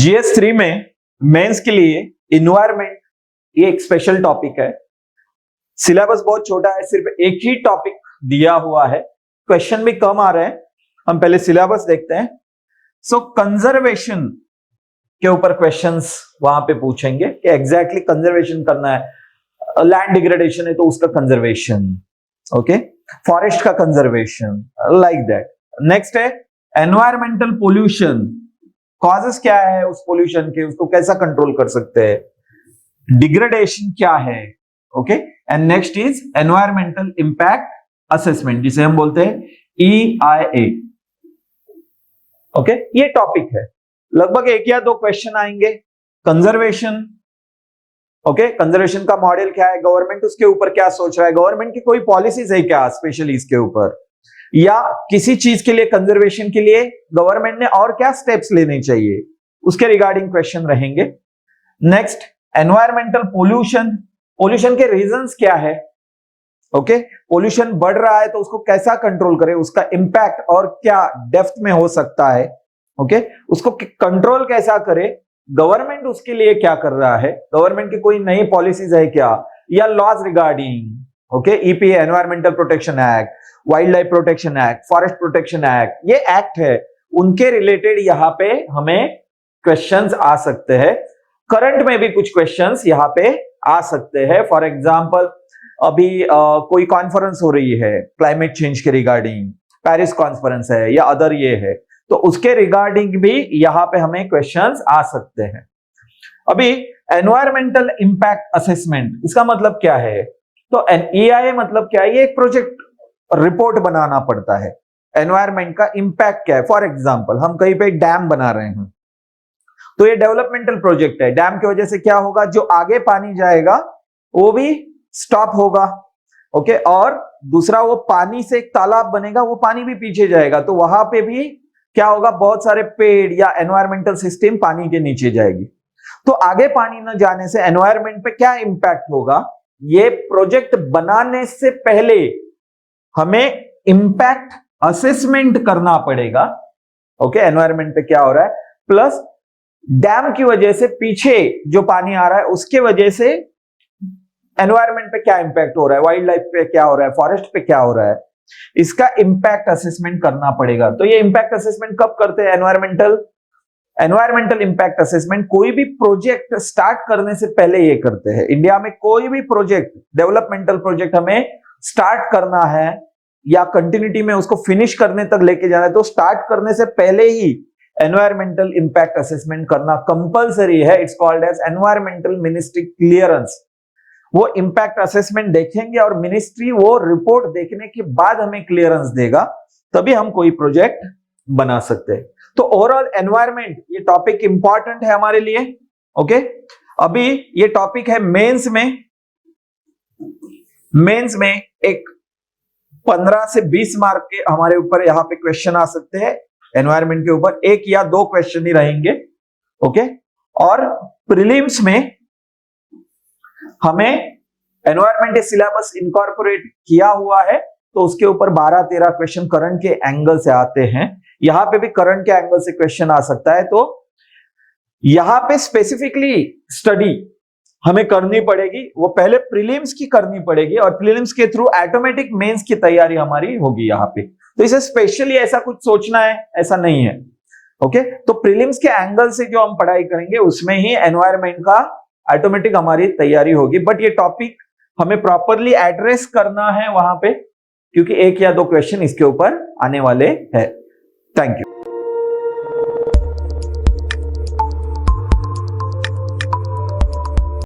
GS3 में mains के लिए इन्वायरमेंट ये एक स्पेशल टॉपिक है। सिलेबस बहुत छोटा है, सिर्फ एक ही टॉपिक दिया हुआ है, क्वेश्चन भी कम आ रहे हैं। हम पहले सिलेबस देखते हैं। सो कंजर्वेशन के ऊपर क्वेश्चंस वहां पे पूछेंगे कि एग्जैक्टली कंजर्वेशन करना है, लैंड डिग्रेडेशन है तो उसका कंजर्वेशन, ओके, फॉरेस्ट का कंजर्वेशन, लाइक दैट। नेक्स्ट है एनवायरमेंटल पोल्यूशन, कॉजेस क्या है उस पोल्यूशन के, उसको कैसा कंट्रोल कर सकते हैं, डिग्रेडेशन क्या है, okay. And next is environmental impact assessment, जिसे हम बोलते हैं EIA, ओके। ये टॉपिक है, लगभग एक या दो क्वेश्चन आएंगे। कंजर्वेशन, ओके, कंजर्वेशन का मॉडल क्या है, गवर्नमेंट उसके ऊपर क्या सोच रहा है, गवर्नमेंट की कोई पॉलिसीज है क्या स्पेशली इसके ऊपर, या किसी चीज के लिए कंजर्वेशन के लिए गवर्नमेंट ने और क्या स्टेप्स लेने चाहिए, उसके रिगार्डिंग क्वेश्चन रहेंगे। नेक्स्ट एनवायरमेंटल पोल्यूशन, पोल्यूशन के रीजंस क्या है, ओके, पोल्यूशन बढ़ रहा है तो उसको कैसा कंट्रोल करें, उसका इंपैक्ट और क्या डेप्थ में हो सकता है, ओके, उसको कंट्रोल कैसा करे, गवर्नमेंट उसके लिए क्या कर रहा है, गवर्नमेंट की कोई नई पॉलिसीज है क्या, या laws regarding, okay, EPA environmental protection act, wildlife protection act, forest protection act, ये एक्ट है, उनके रिलेटेड यहाँ पे हमें क्वेश्चंस आ सकते हैं। करंट में भी कुछ क्वेश्चंस यहाँ पे आ सकते हैं। फॉर एग्जांपल अभी कोई कॉन्फ्रेंस हो रही है क्लाइमेट चेंज के रिगार्डिंग, पेरिस कॉन्फ्रेंस है या अदर ये है, तो उसके रिगार्डिंग भी यहाँ पे हमें क्वेश्चंस आ सकते हैं। अभी एनवायरमेंटल इंपैक्ट असेसमेंट, इसका मतलब क्या है, तो EIA मतलब क्या है, ये एक प्रोजेक्ट रिपोर्ट बनाना पड़ता है, एनवायरमेंट का इंपैक्ट क्या है। फॉर एग्जांपल हम कहीं पे डैम बना रहे हैं, तो ये डेवलपमेंटल प्रोजेक्ट है, डैम की वजह से क्या होगा, जो आगे पानी जाएगा वो भी स्टॉप होगा, ओके, और दूसरा वो पानी से एक तालाब बनेगा, वो पानी भी पीछे जाएगा, तो वहां पे भी क्या होगा, बहुत सारे पेड़ या एनवायरमेंटल सिस्टम पानी के नीचे जाएगी। तो आगे पानी न जाने से एनवायरमेंट पे क्या इंपैक्ट होगा, ये प्रोजेक्ट बनाने से पहले हमें इंपैक्ट असेसमेंट करना पड़ेगा, ओके, एनवायरमेंट पे क्या हो रहा है, प्लस डैम की वजह से पीछे जो पानी आ रहा है उसके वजह से एनवायरमेंट पे क्या इंपैक्ट हो रहा है, वाइल्ड लाइफ पे क्या हो रहा है, फॉरेस्ट पे क्या हो रहा है, इसका इंपैक्ट असेसमेंट करना पड़ेगा। तो ये इंपैक्ट असेसमेंट कब करते हैं, एनवायरमेंटल इंपैक्ट असेसमेंट कोई भी प्रोजेक्ट स्टार्ट करने से पहले ये करते हैं। इंडिया में कोई भी प्रोजेक्ट, डेवलपमेंटल प्रोजेक्ट हमें स्टार्ट करना है या कंटिन्यूटी में उसको फिनिश करने तक लेके जाना है, तो स्टार्ट करने से पहले ही एनवायरमेंटल इंपैक्ट असेसमेंट करना कंपलसरी है। It's called as environmental ministry clearance. वो इंपैक्ट असेसमेंट देखेंगे और मिनिस्ट्री वो रिपोर्ट देखने के बाद हमें क्लियरेंस देगा, तभी हम कोई प्रोजेक्ट बना सकते हैं। तो ओवरऑल एनवायरमेंट ये टॉपिक इंपॉर्टेंट है हमारे लिए, ओके। अभी ये टॉपिक है मेंस में एक 15 से 20 मार्क के हमारे ऊपर यहाँ पे क्वेश्चन आ सकते हैं एनवायरमेंट के ऊपर, एक या दो क्वेश्चन ही रहेंगे, ओके। और प्रीलिम्स में हमें एनवायरमेंट सिलेबस इनकॉर्पोरेट किया हुआ है, तो उसके ऊपर 12-13 क्वेश्चन करंट के एंगल से आते हैं। यहां पे भी करंट के एंगल से क्वेश्चन आ सकता है, तो यहां पे स्पेसिफिकली स्टडी हमें करनी पड़ेगी, वो पहले प्रीलिम्स की करनी पड़ेगी और प्रीलिम्स के थ्रू ऑटोमेटिक मेंस की तैयारी हमारी होगी यहाँ पे। तो इसे स्पेशली ऐसा कुछ सोचना है ऐसा नहीं है, ओके। तो प्रीलिम्स के एंगल से जो हम पढ़ाई करेंगे उसमें ही एनवायरमेंट का ऑटोमेटिक हमारी तैयारी होगी। बट ये टॉपिक हमें प्रॉपरली एड्रेस करना है वहां पे, क्योंकि एक या दो क्वेश्चन इसके ऊपर आने वाले हैं। Thank you.